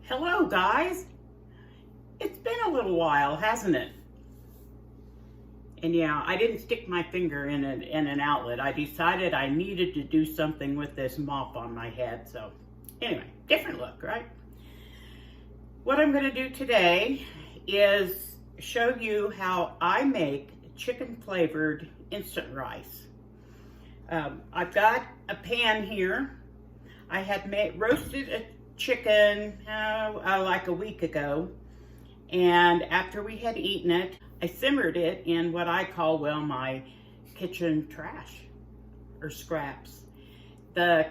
Hello guys, it's been a little while, hasn't it? And yeah, I didn't stick my finger in an outlet. I decided I needed to do something with this mop on my head. So anyway, different look, right? What I'm gonna do today is show you how I make chicken flavored instant rice. I've got a pan here. I had roasted a chicken like a week ago, and after we had eaten it, I simmered it in what I call, well, my kitchen trash or scraps. The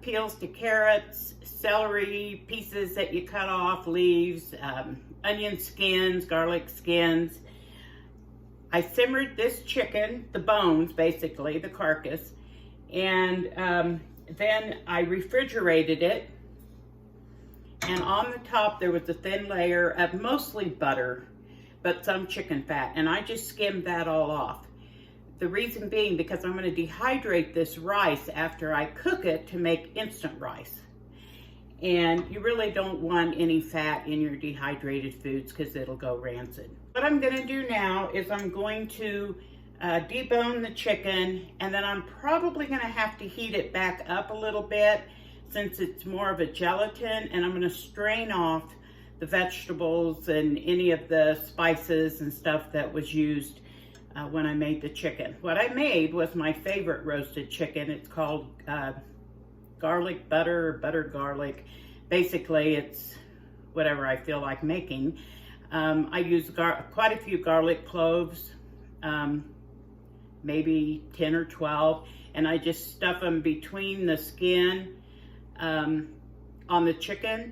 peels to carrots, celery pieces that you cut off, leaves, onion skins, garlic skins. I simmered this chicken, the bones basically, the carcass, and then I refrigerated it. And on the top, there was a thin layer of mostly butter, but some chicken fat. And I just skimmed that all off. The reason being because I'm going to dehydrate this rice after I cook it to make instant rice. And you really don't want any fat in your dehydrated foods because it'll go rancid. What I'm going to do now is I'm going to debone the chicken, and then I'm probably going to have to heat it back up a little bit since it's more of a gelatin, and I'm gonna strain off the vegetables and any of the spices and stuff that was used when I made the chicken. What I made was my favorite roasted chicken. It's called garlic butter or buttered garlic. Basically, it's whatever I feel like making. I use quite a few garlic cloves, maybe 10 or 12, and I just stuff them between the skin on the chicken.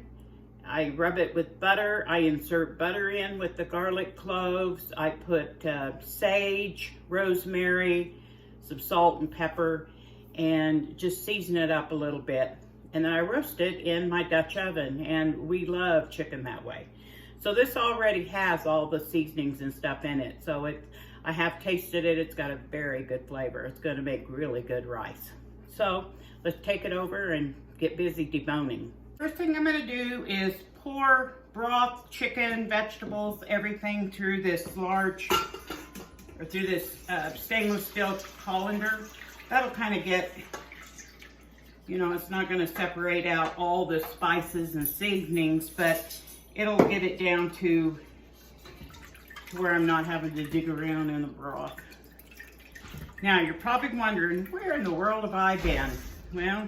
I rub it with butter. I insert butter in with the garlic cloves. I put sage, rosemary, some salt and pepper, and just season it up a little bit. And then I roast it in my Dutch oven, and we love chicken that way. So this already has all the seasonings and stuff in it. So I have tasted it. It's got a very good flavor. It's going to make really good rice. So let's take it over and get busy deboning. First thing I'm going to do is pour broth, chicken, vegetables, everything through this stainless steel colander. That'll kind of get, it's not going to separate out all the spices and seasonings, but it'll get it down to where I'm not having to dig around in the broth. Now, you're probably wondering, where in the world have I been? Well,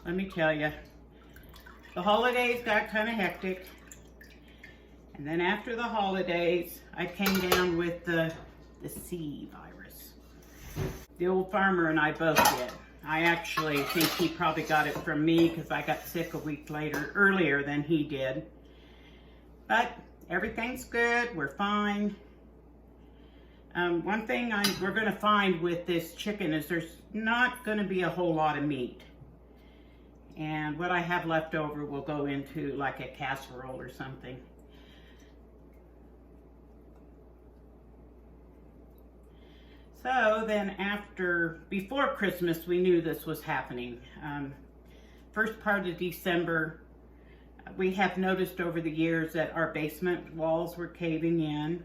let me tell you, the holidays got kind of hectic. And then after the holidays, I came down with the C virus. The old farmer and I both did. I actually think he probably got it from me because I got sick a week earlier than he did. But everything's good, we're fine. One thing we're gonna find with this chicken is there's not gonna be a whole lot of meat. And what I have left over will go into like a casserole or something. So then before Christmas, we knew this was happening. First part of December, we have noticed over the years that our basement walls were caving in.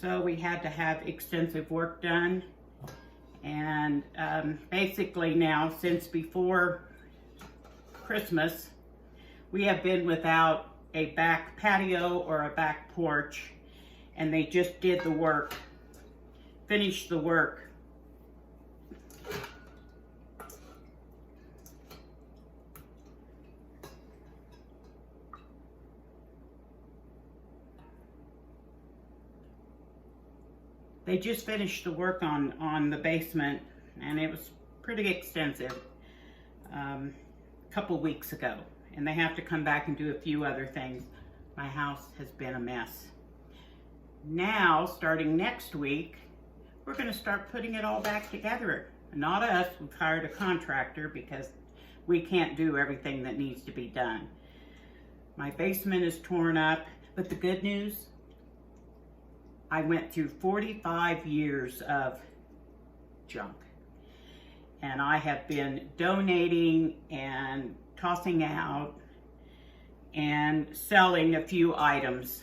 So we had to have extensive work done. And basically now, since before Christmas, we have been without a back patio or a back porch, and they just did the work, finished the work. They just finished the work on the basement, and it was pretty extensive a couple weeks ago. And they have to come back and do a few other things. My house has been a mess. Now, starting next week, we're going to start putting it all back together. Not us, we've hired a contractor because we can't do everything that needs to be done. My basement is torn up, but the good news, I went through 45 years of junk. And I have been donating and tossing out, and selling a few items.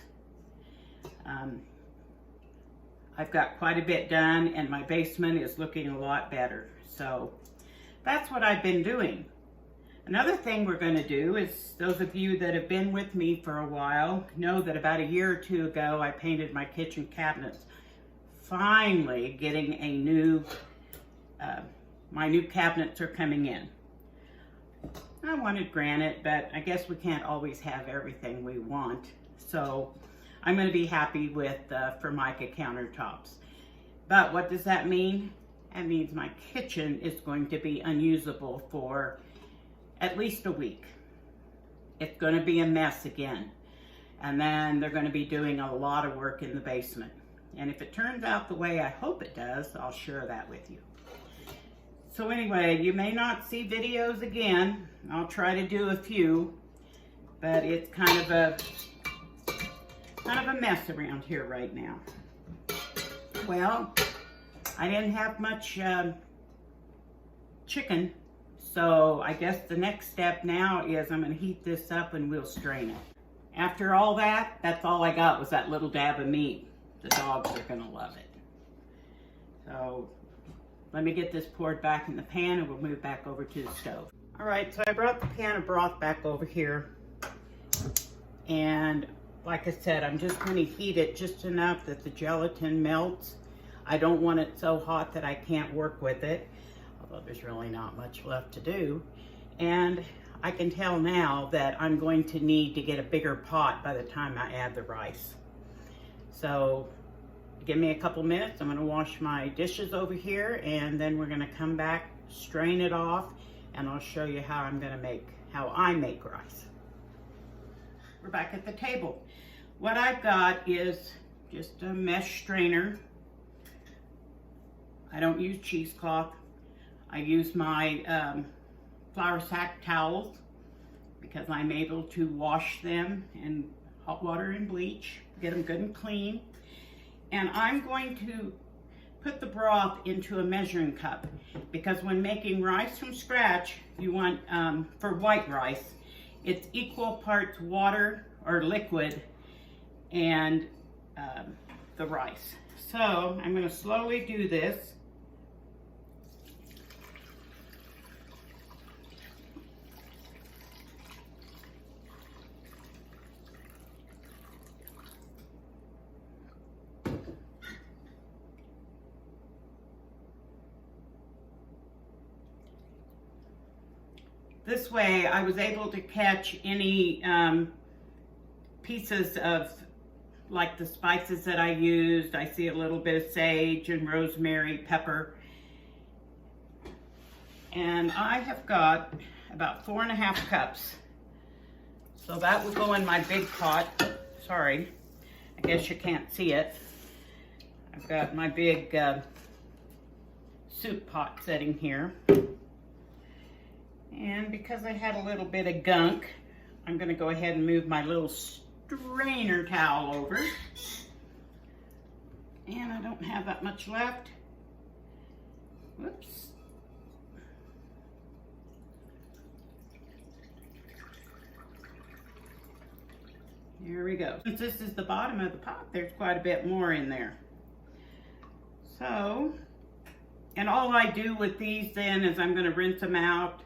I've got quite a bit done, and my basement is looking a lot better. So that's what I've been doing. Another thing we're going to do is, those of you that have been with me for a while know that about a year or two ago I painted my kitchen cabinets. Finally getting a new, my new cabinets are coming in. I wanted granite, but I guess we can't always have everything we want. So I'm going to be happy with Formica countertops. But what does that mean? That means my kitchen is going to be unusable for at least a week. It's going to be a mess again. And then they're going to be doing a lot of work in the basement. And if it turns out the way I hope it does, I'll share that with you. So anyway, you may not see videos again. I'll try to do a few, but it's kind of a mess around here right now. Well, I didn't have much chicken, so I guess the next step now is I'm going to heat this up and we'll strain it. After all that, that's all I got was that little dab of meat. The dogs are going to love it. So let me get this poured back in the pan and we'll move back over to the stove. All right, so I brought the pan of broth back over here. And like I said, I'm just going to heat it just enough that the gelatin melts. I don't want it so hot that I can't work with it, although there's really not much left to do. And I can tell now that I'm going to need to get a bigger pot by the time I add the rice. So give me a couple minutes. I'm going to wash my dishes over here, and then we're going to come back, strain it off, and I'll show you how I make rice. We're back at the table. What I've got is just a mesh strainer. I don't use cheesecloth. I use my flour sack towels because I'm able to wash them in hot water and bleach, get them good and clean. And I'm going to put the broth into a measuring cup because when making rice from scratch, you want, for white rice, it's equal parts water or liquid and the rice. So I'm going to slowly do this. This way I was able to catch any pieces of like the spices that I used. I see a little bit of sage and rosemary, pepper. And I have got about 4.5 cups. So that will go in my big pot. Sorry, I guess you can't see it. I've got my big soup pot sitting here. And because I had a little bit of gunk, I'm going to go ahead and move my little strainer towel over. And I don't have that much left. Whoops. Here we go. Since this is the bottom of the pot, there's quite a bit more in there. So, and all I do with these then is I'm going to rinse them out.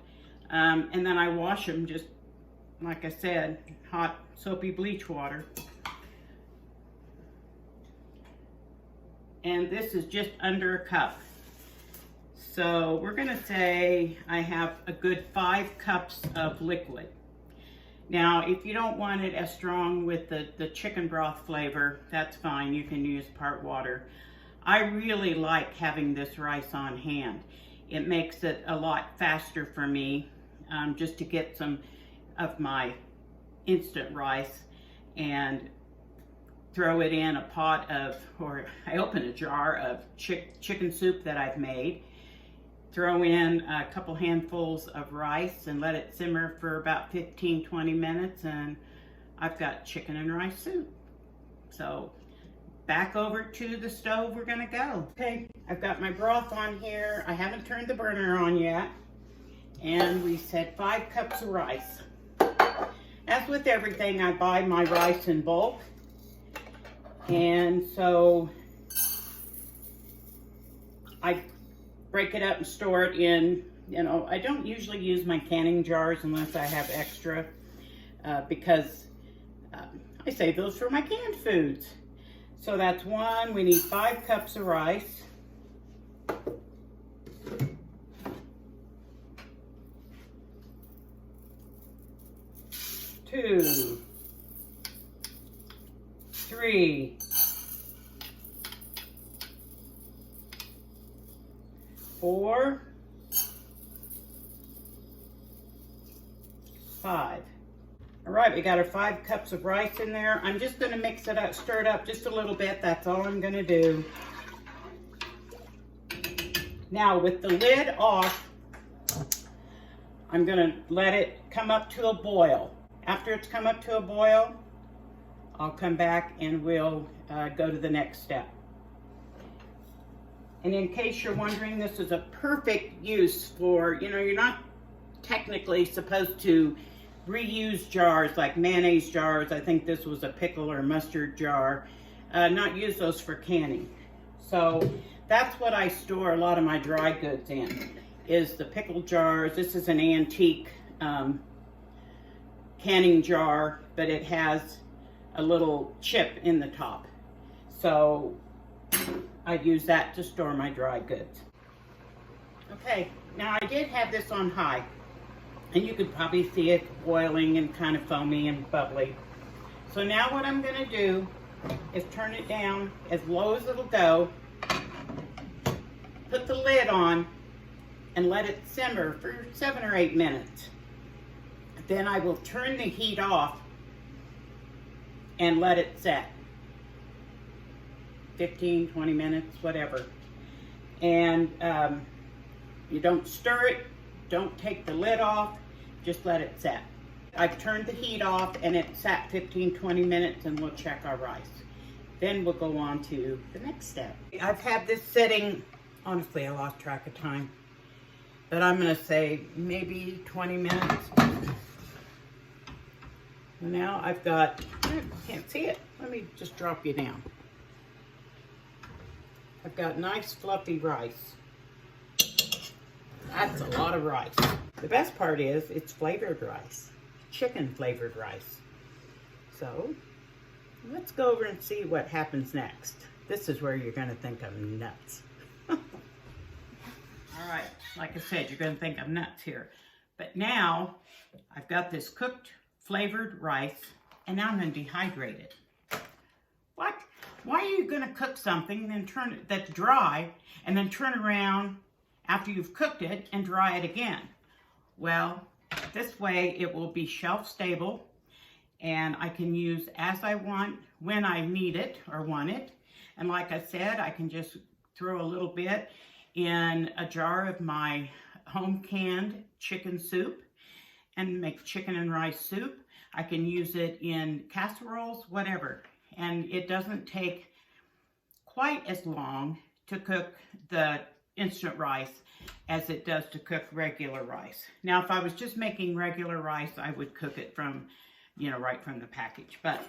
And then I wash them just, like I said, hot soapy bleach water. And this is just under a cup. So we're gonna say I have a good 5 cups of liquid. Now, if you don't want it as strong with the chicken broth flavor, that's fine, you can use part water. I really like having this rice on hand. It makes it a lot faster for me. Just to get some of my instant rice and throw it in a pot of, or I open a jar of chicken soup that I've made, throw in a couple handfuls of rice and let it simmer for about 15-20 minutes and I've got chicken and rice soup. So back over to the stove we're gonna go. Okay, I've got my broth on here. I haven't turned the burner on yet. And we said 5 cups of rice. As with everything, I buy my rice in bulk. And so I break it up and store it in, you know, I don't usually use my canning jars unless I have extra because I save those for my canned foods. So that's 1. We need 5 cups of rice. 2, 3, 4, 5. All right, we got our 5 cups of rice in there. I'm just gonna mix it up, stir it up just a little bit. That's all I'm gonna do. Now with the lid off, I'm gonna let it come up to a boil. After it's come up to a boil, I'll come back and we'll go to the next step. And in case you're wondering, this is a perfect use for, you know, you're not technically supposed to reuse jars like mayonnaise jars. I think this was a pickle or mustard jar. Not use those for canning. So that's what I store a lot of my dry goods in, is the pickle jars. This is an antique canning jar, but it has a little chip in the top. So I use that to store my dry goods. Okay, now I did have this on high, and you could probably see it boiling and kind of foamy and bubbly. So now what I'm gonna do is turn it down as low as it'll go, put the lid on, and let it simmer for 7 or 8 minutes. Then I will turn the heat off and let it set. 15, 20 minutes, whatever. And you don't stir it, don't take the lid off, just let it set. I've turned the heat off and it sat 15, 20 minutes, and we'll check our rice. Then we'll go on to the next step. I've had this sitting, honestly, I lost track of time, but I'm gonna say maybe 20 minutes. Now I've got, can't see it, let me just drop you down. I've got nice fluffy rice. That's a lot of rice. The best part is it's flavored rice, chicken flavored rice. So let's go over and see what happens next. This is where you're gonna think I'm nuts. All right, like I said, you're gonna think I'm nuts here. But now I've got this cooked flavored rice, and now I'm gonna dehydrate it. What? Why are you gonna cook something and then that's dry and then turn around after you've cooked it and dry it again? Well, this way it will be shelf stable and I can use as I want when I need it or want it. And like I said, I can just throw a little bit in a jar of my home canned chicken soup and make chicken and rice soup. I can use it in casseroles, whatever. And it doesn't take quite as long to cook the instant rice as it does to cook regular rice. Now, if I was just making regular rice, I would cook it from, you know, right from the package. But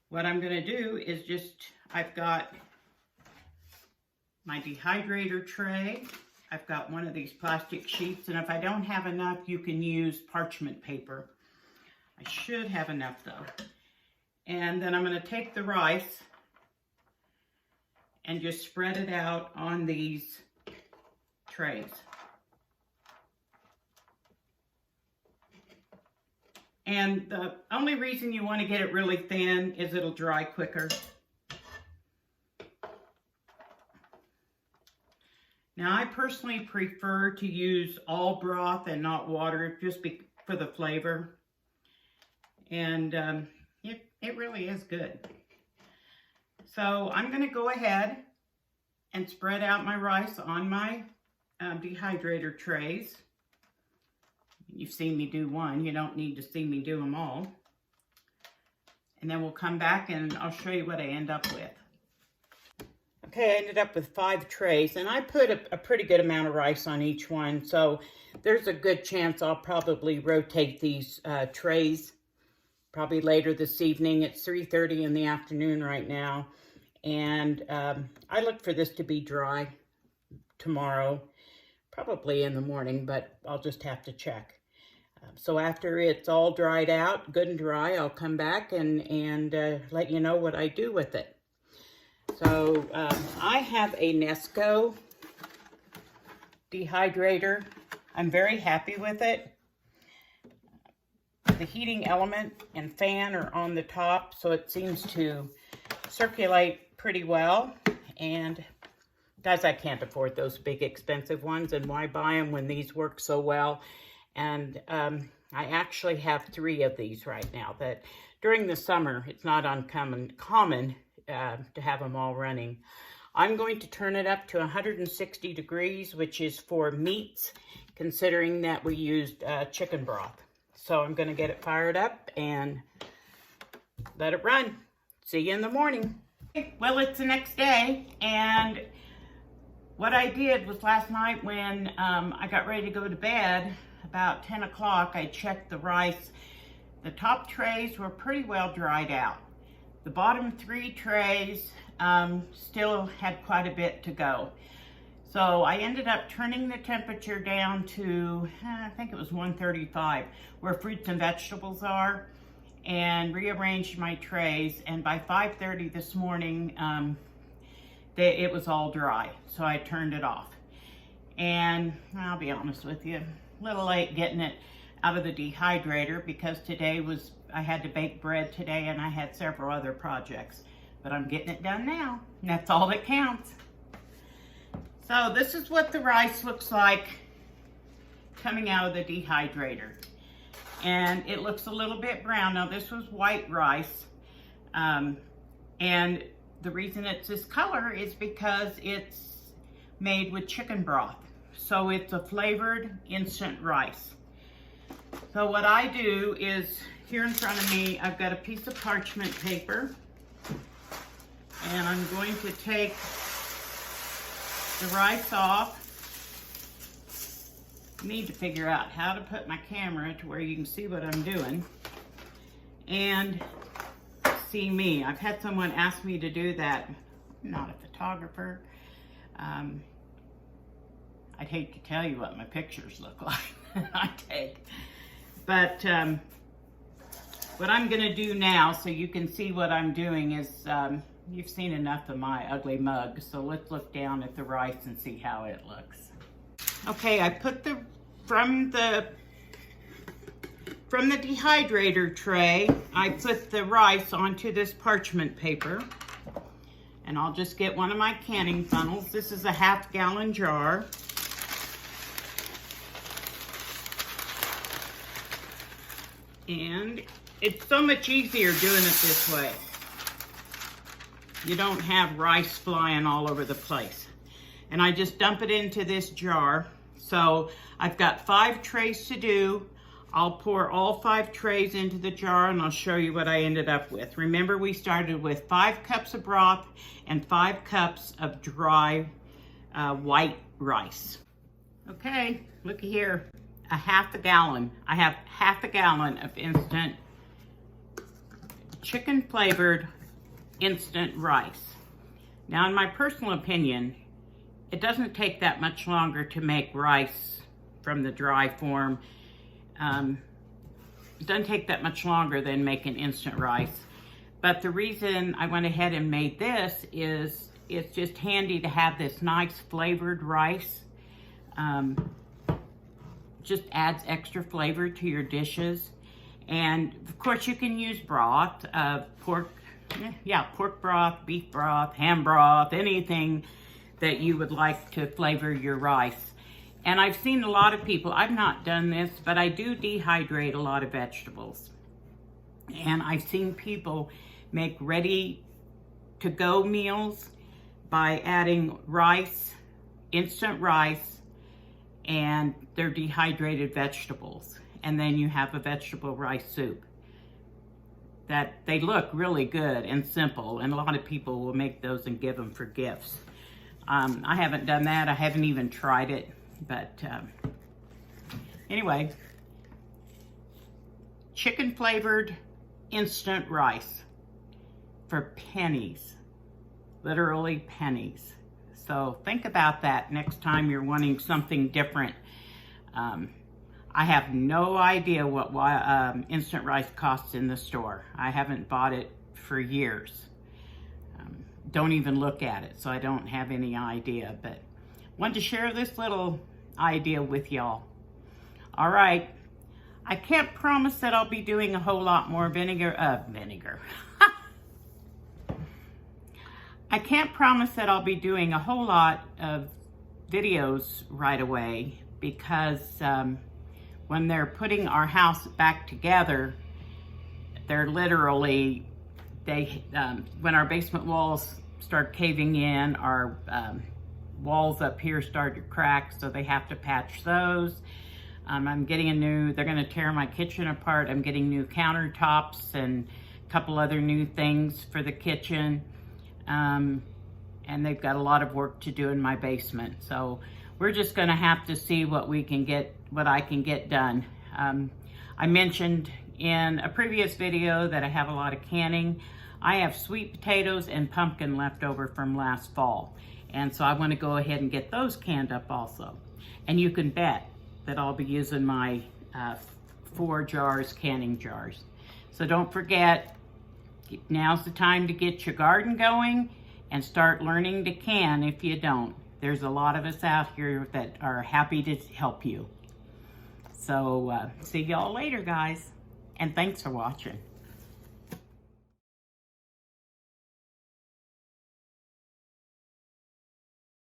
what I'm gonna do is I've got my dehydrator tray. I've got one of these plastic sheets, and if I don't have enough, you can use parchment paper. I should have enough though. And then I'm gonna take the rice and just spread it out on these trays. And the only reason you want to get it really thin is it'll dry quicker. Now, I personally prefer to use all broth and not water, just for the flavor. And it really is good. So I'm going to go ahead and spread out my rice on my dehydrator trays. You've seen me do one. You don't need to see me do them all. And then we'll come back and I'll show you what I end up with. Okay, I ended up with 5 trays, and I put a pretty good amount of rice on each one, so there's a good chance I'll probably rotate these trays probably later this evening. It's 3:30 in the afternoon right now, and I look for this to be dry tomorrow, probably in the morning, but I'll just have to check. So after it's all dried out, good and dry, I'll come back and let you know what I do with it. So I have a Nesco dehydrator. I'm very happy with it. The heating element and fan are on the top, so it seems to circulate pretty well. And guys, I can't afford those big expensive ones, and why buy them when these work so well? And I actually have 3 of these right now. That during the summer, it's not uncommon to have them all running. I'm going to turn it up to 160 degrees, which is for meats, considering that we used chicken broth. So I'm going to get it fired up and let it run. See you in the morning. Well, it's the next day, and what I did was last night when I got ready to go to bed, about 10 o'clock, I checked the rice. The top trays were pretty well dried out. The bottom 3 trays still had quite a bit to go. So I ended up turning the temperature down to, I think it was 135, where fruits and vegetables are, and rearranged my trays. And by 5:30 this morning, it was all dry. So I turned it off. And I'll be honest with you, a little late getting it out of the dehydrator because I had to bake bread today and I had several other projects, but I'm getting it done now, and that's all that counts. So this is what the rice looks like coming out of the dehydrator. And it looks a little bit brown. Now this was white rice, and the reason it's this color is because it's made with chicken broth. So it's a flavored instant rice. So what I do is, here in front of me, I've got a piece of parchment paper, and I'm going to take the rice off. I need to figure out how to put my camera to where you can see what I'm doing and see me. I've had someone ask me to do that. I'm not a photographer. I'd hate to tell you what my pictures look like I take. But what I'm gonna do now, so you can see what I'm doing, is you've seen enough of my ugly mug, so let's look down at the rice and see how it looks. Okay, I put from the dehydrator tray, I put the rice onto this parchment paper, and I'll just get one of my canning funnels. This is a 1/2 gallon jar. And it's so much easier doing it this way. You don't have rice flying all over the place. And I just dump it into this jar. So I've got 5 trays to do. I'll pour all 5 trays into the jar and I'll show you what I ended up with. Remember, we started with 5 cups of broth and 5 cups of dry white rice. Okay, looky here. A 1/2 gallon. I have 1/2 gallon of instant chicken flavored instant rice. Now, in my personal opinion, it doesn't take that much longer to make rice from the dry form. It doesn't take that much longer than making instant rice. But the reason I went ahead and made this is it's just handy to have this nice flavored rice. Just adds extra flavor to your dishes. And of course you can use broth, pork broth, beef broth, ham broth, anything that you would like to flavor your rice. And I've seen a lot of people, I've not done this, but I do dehydrate a lot of vegetables. And I've seen people make ready to go meals by adding rice, instant rice, and their dehydrated vegetables. And then you have a vegetable rice soup. that they look really good and simple, and a lot of people will make those and give them for gifts. I haven't done that. I haven't even tried it, but anyway, chicken flavored instant rice for pennies, literally pennies. So think about that next time you're wanting something different. I have no idea what instant rice costs in the store. I haven't bought it for years. Don't even look at it, so I don't have any idea, but wanted to share this little idea with y'all. All right, I can't promise that I'll be doing a whole lot more vinegar. I can't promise that I'll be doing a whole lot of videos right away, because when they're putting our house back together, they're literally, when our basement walls start caving in, our walls up here start to crack, so they have to patch those. I'm getting they're gonna tear my kitchen apart. I'm getting new countertops and a couple other new things for the kitchen. And they've got a lot of work to do in my basement. So we're just gonna have to see what I can get done. I mentioned in a previous video that I have a lot of canning. I have sweet potatoes and pumpkin left over from last fall. And so I wanna go ahead and get those canned up also. And you can bet that I'll be using my ForJars canning jars. So don't forget, now's the time to get your garden going and start learning to can if you don't. There's a lot of us out here that are happy to help you. So see y'all later, guys, and thanks for watching.